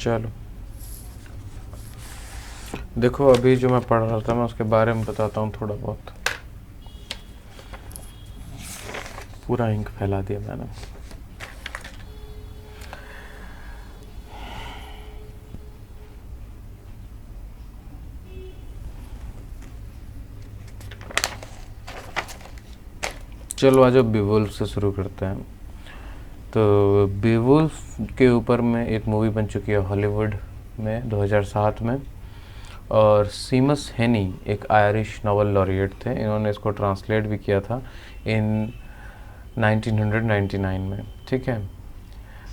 चलो देखो, अभी जो मैं पढ़ रहा था मैं उसके बारे में बताता हूँ थोड़ा बहुत। पूरा इंक फैला दिया मैंने। चलो आज बेवुल्फ से शुरू करते हैं। तो बेवुल्फ के ऊपर में एक मूवी बन चुकी है हॉलीवुड में 2007 में, और सीमस हेनी एक आयरिश नॉवल लॉरिएट थे, इन्होंने इसको ट्रांसलेट भी किया था इन 1999 में। ठीक है,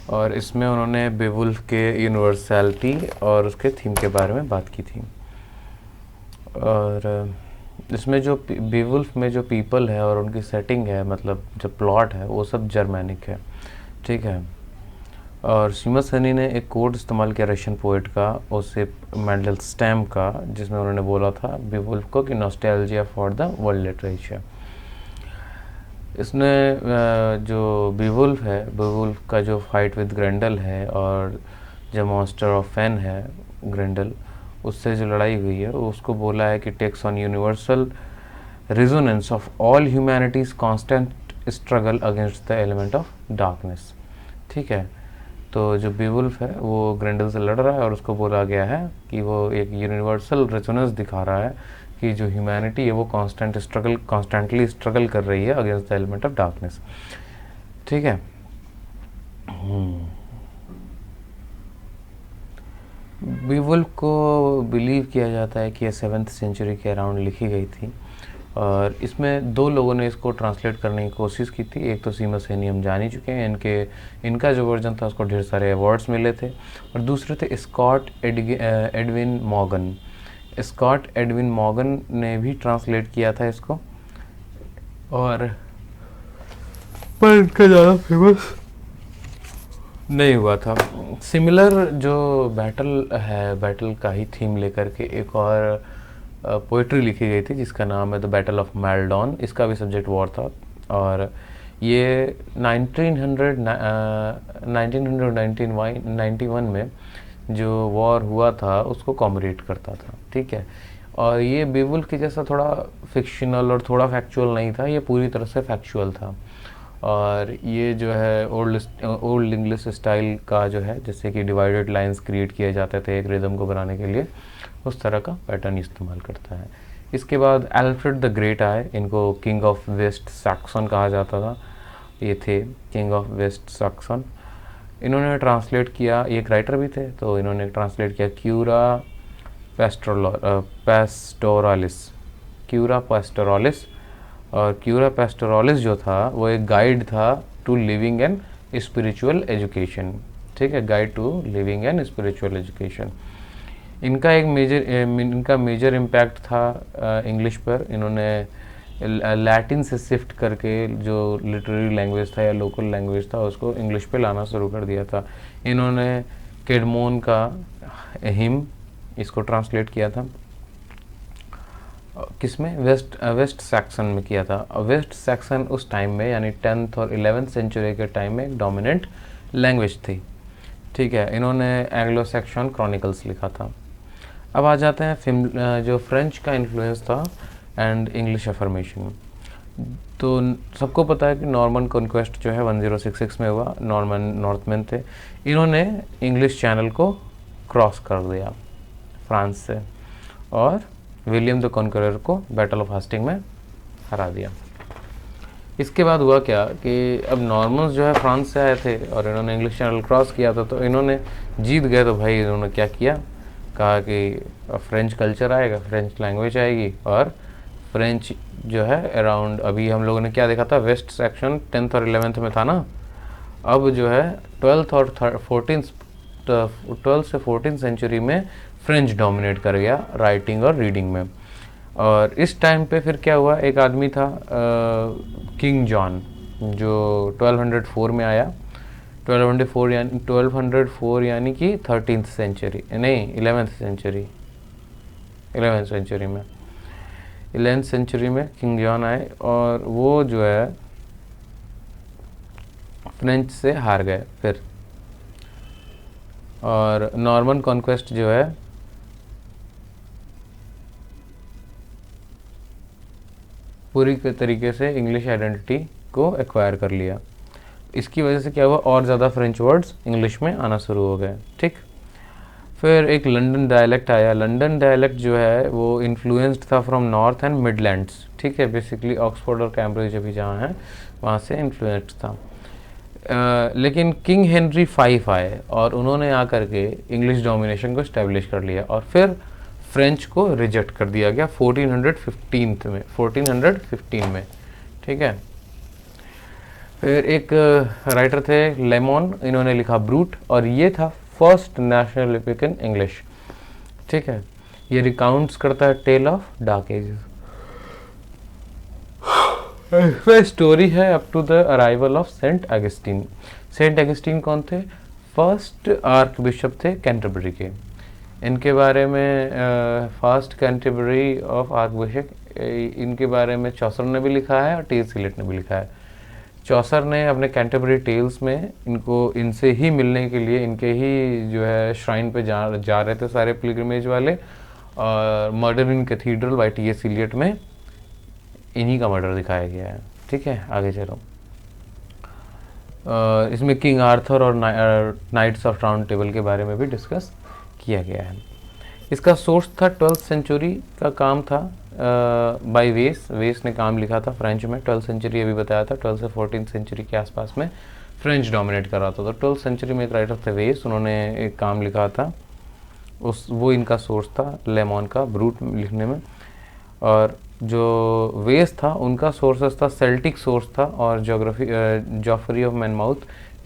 और इसमें उन्होंने बेवुल्फ के यूनिवर्सैलिटी और उसके थीम के बारे में बात की थी। और इसमें जो बेवुल्फ में जो पीपल है और उनकी सेटिंग है, मतलब जो प्लॉट है वो सब जर्मैनिक है। ठीक है, और सीमस हेनी ने एक कोड इस्तेमाल किया रशियन पोइट का, उसे मैंडल स्टैम का, जिसमें उन्होंने बोला था बेवुल्फ को कि nostalgia for the world literature. इसने जो बेवुल्फ है, बेवुल्फ का जो फाइट विद ग्रेंडल है और जो मॉन्स्टर ऑफ फेन है ग्रेंडल, उससे जो लड़ाई हुई है उसको बोला है कि takes on universal resonance of all humanities constant struggle against the element of darkness. ठीक है, तो जो बेवुल्फ है वो ग्रेंडल से लड़ रहा है और उसको बोला गया है कि वो एक यूनिवर्सल रेजोनेंस दिखा रहा है कि जो ह्यूमैनिटी है वो कॉन्स्टेंटली स्ट्रगल कर रही है against the element of darkness. ठीक है, बेवुल्फ को बिलीव किया जाता है कि ये 7th सेंचुरी के अराउंड लिखी गई थी, और इसमें दो लोगों ने इसको ट्रांसलेट करने की कोशिश की थी। एक तो सीमस हेनी, हम जान ही चुके हैं, इनका जो वर्जन था उसको ढेर सारे अवार्ड्स मिले थे, और दूसरे थे Scott Edwin Morgan. Scott Edwin Morgan ने भी ट्रांसलेट किया था इसको, और पर इनका ज़्यादा फेमस नहीं हुआ था। सिमिलर जो बैटल है, बैटल का ही थीम लेकर के एक और पोइट्री लिखी गई थी जिसका नाम है द बैटल ऑफ मैल्डॉन। इसका भी सब्जेक्ट वॉर था, और ये 1991 में जो वॉर हुआ था उसको कॉमरेट करता था। ठीक है, और ये बेवुल्फ के जैसा थोड़ा फिक्शनल और थोड़ा फैक्चुअल नहीं था, ये पूरी तरह से फैक्चुअल था। और ये जो है ओल्ड इंग्लिश स्टाइल का जो है, जैसे कि डिवाइडेड लाइंस क्रिएट किए जाते थे एक रिदम को बनाने के लिए, उस तरह का पैटर्न इस्तेमाल करता है। इसके बाद एल्फ्रेड द ग्रेट आए, इनको किंग ऑफ वेस्ट सैक्सन कहा जाता था। ये थे किंग ऑफ वेस्ट सैक्सन। इन्होंने ट्रांसलेट किया, ये एक राइटर भी थे, तो इन्होंने ट्रांसलेट किया क्यूरा पैस्टोरालिस, क्यूरा पैस्टोरालिस। और क्यूरा पैस्टोरालिस जो था वो एक गाइड था to living and spiritual education. ठीक है, guide to living and spiritual education. इनका मेजर इम्पैक्ट था इंग्लिश पर। इन्होंने लैटिन से शिफ्ट करके जो लिटरेरी लैंग्वेज था या लोकल लैंग्वेज था उसको इंग्लिश पे लाना शुरू कर दिया था। इन्होंने कैडमोन का हिम इसको ट्रांसलेट किया था, किसमें, वेस्ट सैक्सन में किया था। वेस्ट सैक्सन उस टाइम में यानी 10th और 11th सेंचुरी के टाइम में एक डोमिनेंट लैंग्वेज थी। ठीक है, इन्होंने एंग्लो सैक्सन क्रॉनिकल्स लिखा था। अब आ जाते हैं जो फ्रेंच का इन्फ्लुएंस था एंड इंग्लिश अफर्मेशन। तो सबको पता है कि नॉर्मन कॉन्क्वेस्ट जो है 1066 में हुआ, नॉर्मन नॉर्थमैन थे, इन्होंने इंग्लिश चैनल को क्रॉस कर दिया फ्रांस से, और विलियम द कॉन्करर को बैटल ऑफ हास्टिंग में हरा दिया। इसके बाद हुआ क्या कि अब नॉर्मन्स जो है फ्रांस से आए थे और इन्होंने इंग्लिश चैनल क्रॉस किया था, तो इन्होंने जीत गए। तो भाई इन्होंने क्या किया, कहा कि फ्रेंच कल्चर आएगा, फ्रेंच लैंग्वेज आएगी, और फ्रेंच जो है अराउंड, अभी हम लोगों ने क्या देखा था, वेस्ट सेक्शन 10th और 11th में था ना, अब जो है 12th से 14th सेंचुरी में फ्रेंच डोमिनेट कर गया राइटिंग और रीडिंग में। और इस टाइम पे फिर क्या हुआ, एक आदमी था किंग जॉन जो 1204 में आया, 1204 यानी कि 13th सेंचुरी, नहीं 11th सेंचुरी, 11th सेंचुरी में 11th सेंचुरी में किंग जॉन आए और वो जो है फ्रेंच से हार गए फिर, और नॉर्मन कॉन्क्वेस्ट जो है पूरी तरीके से इंग्लिश आइडेंटिटी को एक्वायर कर लिया। इसकी वजह से क्या हुआ, और ज़्यादा फ्रेंच वर्ड्स इंग्लिश में आना शुरू हो गए। ठीक, फिर एक लंदन डायलेक्ट आया। लंदन डायलेक्ट जो है वो इन्फ्लुएंस्ड था फ्रॉम नॉर्थ एंड मिडलैंड्स। ठीक है, बेसिकली ऑक्सफोर्ड और कैम्ब्रिज अभी जहाँ हैं वहाँ से इन्फ्लुएंस्ड था। लेकिन किंग हेनरी 5 आए और उन्होंने आकर के इंग्लिश डोमिनेशन को इस्टेब्लिश कर लिया और फिर फ्रेंच को रिजेक्ट कर दिया गया 1415 में। ठीक है, फिर एक राइटर थे लेमॉन, इन्होंने लिखा ब्रूट, और ये था first national epic in English. ठीक है, ये रिकाउंट्स करता है टेल ऑफ डार्क एजेस। वह स्टोरी है up to the arrival of Saint Augustine. Saint Augustine कौन थे, फर्स्ट आर्क बिशप थे कैंटरबरी के। इनके बारे में first Canterbury of archbishop, इनके बारे में चौसर ने भी लिखा है और टी.एस. इलियट ने भी लिखा है। चौसर ने अपने कैंटरबरी टेल्स में इनसे ही मिलने के लिए इनके ही जो है श्राइन पे जा रहे थे सारे पिलग्रिमेज वाले, और मर्डर इन कैथीड्रल बाय टी.एस. इलियट में इन्हीं का मर्डर दिखाया गया है। ठीक है, आगे चलो। इसमें किंग आर्थर और नाइट्स ऑफ राउंड टेबल के बारे में भी डिस्कस किया गया है। इसका सोर्स था 12th सेंचुरी का काम था बाय वेस ने काम लिखा था फ्रेंच में। 12th सेंचुरी अभी बताया था, 12 से 14th सेंचुरी के आसपास में फ्रेंच डोमिनेट कर रहा था। तो 12th सेंचुरी में एक राइटर थे वेस, उन्होंने एक काम लिखा था, वो इनका सोर्स था लेमॉन का ब्रूट लिखने में। और जो वेस था उनका सोर्सेस था सेल्टिक सोर्स था और जॉफरी ऑफ मैनमाउथ,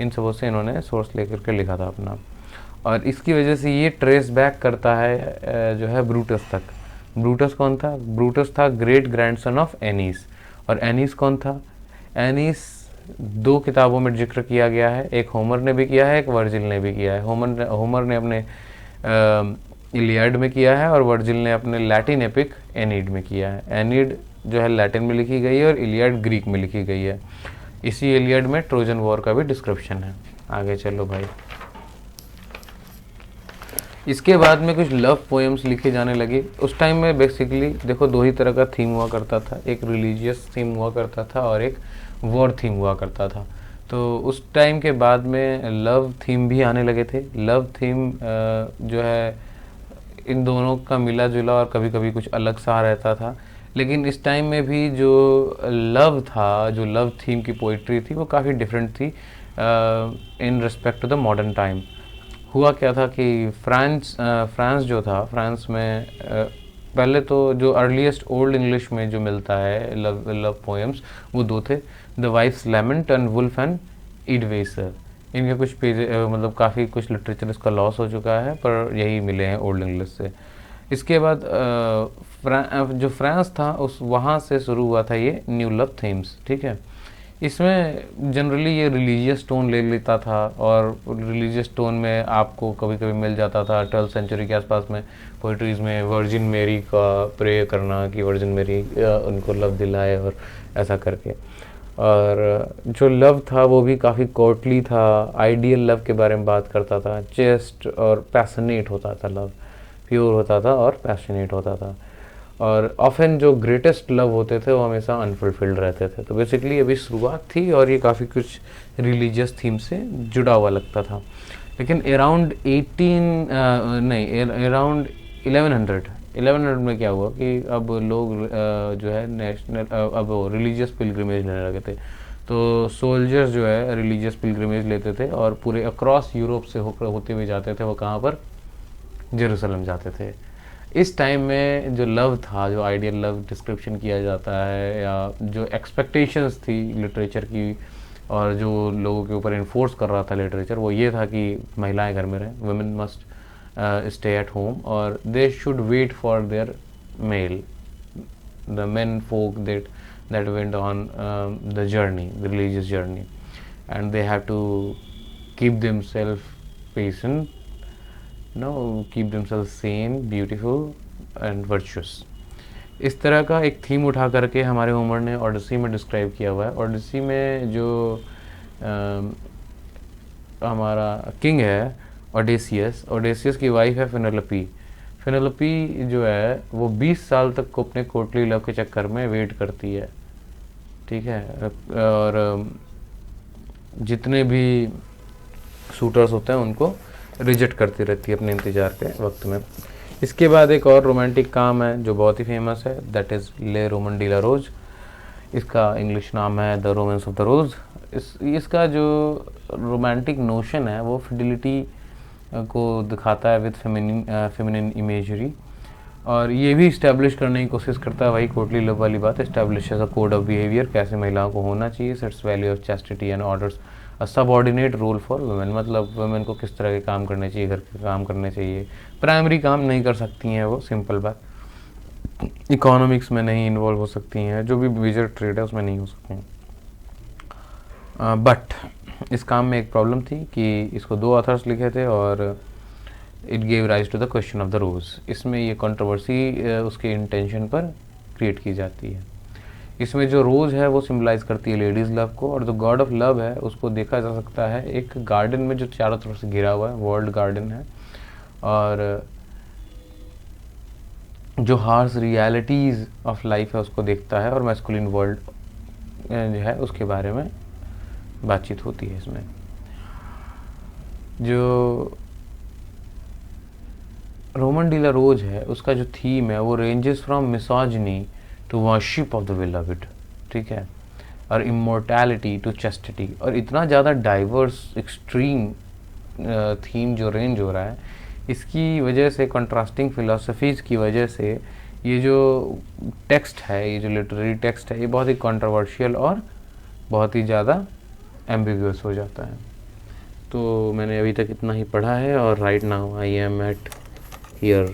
इन सबों से इन्होंने सोर्स लेकर के लिखा था अपना। और इसकी वजह से ये ट्रेस बैक करता है जो है ब्रूटस तक। ब्रूटस कौन था, ब्रूटस था ग्रेट ग्रैंडसन ऑफ एनीस। और एनीस कौन था, एनीस 2 किताबों में जिक्र किया गया है, एक होमर ने भी किया है, एक वर्जिल ने भी किया है। होमर ने अपने इलियड में किया है और वर्जिल ने अपने लैटिन एपिक एनीड में किया है। एनीड जो है लैटिन में लिखी गई है और इलियड ग्रीक में लिखी गई है। इसी इलियड में ट्रोजन वॉर का भी डिस्क्रिप्शन है। आगे चलो भाई। इसके बाद में कुछ लव पोएम्स लिखे जाने लगे। उस टाइम में बेसिकली देखो 2 ही तरह का थीम हुआ करता था, एक रिलीजियस थीम हुआ करता था और एक वॉर थीम हुआ करता था। तो उस टाइम के बाद में लव थीम भी आने लगे थे। लव थीम जो है इन दोनों का मिला जुला और कभी कभी कुछ अलग सा रहता था, लेकिन इस टाइम में भी जो लव था, जो लव थीम की पोइट्री थी वो काफ़ी डिफरेंट थी in respect to the modern time. हुआ क्या था कि फ्रांस जो था, फ्रांस में पहले तो जो अर्लीस्ट ओल्ड इंग्लिश में जो मिलता है लव पोएम्स वो 2 थे, the wife's lament and Wulf and Eadwacer. इनके कुछ पेज मतलब काफ़ी कुछ लिटरेचर इसका लॉस हो चुका है, पर यही मिले हैं ओल्ड इंग्लिश से। इसके बाद जो फ्रांस था उस वहाँ से शुरू हुआ था ये न्यू लव थीम्स। ठीक है, इसमें जनरली ये रिलीजियस टोन ले लेता था और रिलीजियस टोन में आपको कभी कभी मिल जाता था 12th सेंचुरी के आसपास में पोइट्रीज़ में वर्जिन मेरी का प्रे करना कि वर्जिन मेरी उनको लव दिलाए और ऐसा करके। और जो लव था वो भी काफ़ी कोर्टली था, आइडियल लव के बारे में बात करता था, चेस्ट और पैशनेट होता था लव, प्योर होता था और पैशनेट होता था। और ऑफन जो ग्रेटेस्ट लव होते थे वो हमेशा अनफुलफिल्ड रहते थे। तो बेसिकली अभी शुरुआत थी और ये काफ़ी कुछ रिलीजियस थीम से जुड़ा हुआ लगता था। लेकिन अराउंड 1100 में क्या हुआ कि अब लोग जो है नेशनल अब रिलीजियस पिलग्रिमेज लेने लगे थे। तो सोल्जर्स जो है रिलीजियस पिलग्रिमेज लेते थे और पूरे अक्रॉस यूरोप से होते हुए जाते थे, वो कहाँ पर, जेरूसलम जाते थे। इस टाइम में जो लव था, जो आइडियल लव डिस्क्रिप्शन किया जाता है या जो एक्सपेक्टेशंस थी लिटरेचर की और जो लोगों के ऊपर इन्फोर्स कर रहा था लिटरेचर, वो ये था कि महिलाएं घर में रहें, women must stay at home or they should wait for their male, the men folk that went on the journey, the religious journey, and they have to keep themselves patient, no, keep themselves sane, beautiful and virtuous। इस तरह का एक theme उठा करके हमारे Homer ने ओडिसी में describe किया हुआ है। ओडिसी में जो हमारा किंग है ओडेसियस, ओडेसियस की वाइफ है फेनेलोपी। फेनेलोपी जो है वो 20 साल तक को अपने कोर्टली लव के चक्कर में वेट करती है, ठीक है, और जितने भी शूटर्स होते हैं उनको रिजेक्ट करती रहती है अपने इंतज़ार के वक्त में। इसके बाद एक और रोमांटिक काम है जो बहुत ही फेमस है, दैट इज़ ले रोमन डी ला रोज। इसका इंग्लिश नाम है द रोमांस ऑफ द रोज। इसका जो रोमांटिक नोशन है वो फिडिलिटी को दिखाता है विद फेमिनिन इमेजरी, और ये भी इस्टेब्लिश करने की कोशिश करता है, वही कोर्टली लव वाली बात, establish as a code of behaviour, कैसे महिलाओं को होना चाहिए, sets value of chastity and orders a subordinate role for women. मतलब वुमेन को किस तरह के काम करने चाहिए, घर के काम करने चाहिए, प्राइमरी काम नहीं कर सकती हैं वो, सिंपल बात, इकोनॉमिक्स में नहीं इन्वॉल्व हो सकती हैं, जो भी मेजर ट्रेड है उसमें नहीं हो सकती हैं। बट इस काम में एक प्रॉब्लम थी कि इसको 2 ऑथर्स लिखे थे और it gave rise to the question of the rose. इसमें ये कंट्रोवर्सी उसके इंटेंशन पर क्रिएट की जाती है। इसमें जो रोज़ है वो सिम्बलाइज करती है लेडीज़ लव को, और जो गॉड ऑफ लव है उसको देखा जा सकता है एक गार्डन में जो चारों तरफ से घिरा हुआ है, वर्ल्ड गार्डन है, और जो हार्श रियलिटीज़ ऑफ लाइफ है उसको देखता है, और मैस्कुलिन वर्ल्ड जो है उसके बारे में बातचीत होती है। इसमें जो रोमन डी ला रोज है उसका जो थीम है वो ranges from misogyny to worship of the beloved, ठीक है, और इमोर्टैलिटी टू चैस्टिटी, और इतना ज़्यादा डाइवर्स एक्सट्रीम थीम जो रेंज हो रहा है, इसकी वजह से कंट्रास्टिंग फिलोसफीज़ की वजह से ये जो टेक्स्ट है, ये जो लिटरेरी टेक्स्ट है, ये बहुत ही कंट्रोवर्शियल और बहुत ही ज़्यादा एम्बिगुअस हो जाता है। तो मैंने अभी तक इतना ही पढ़ा है, और right now I am eight here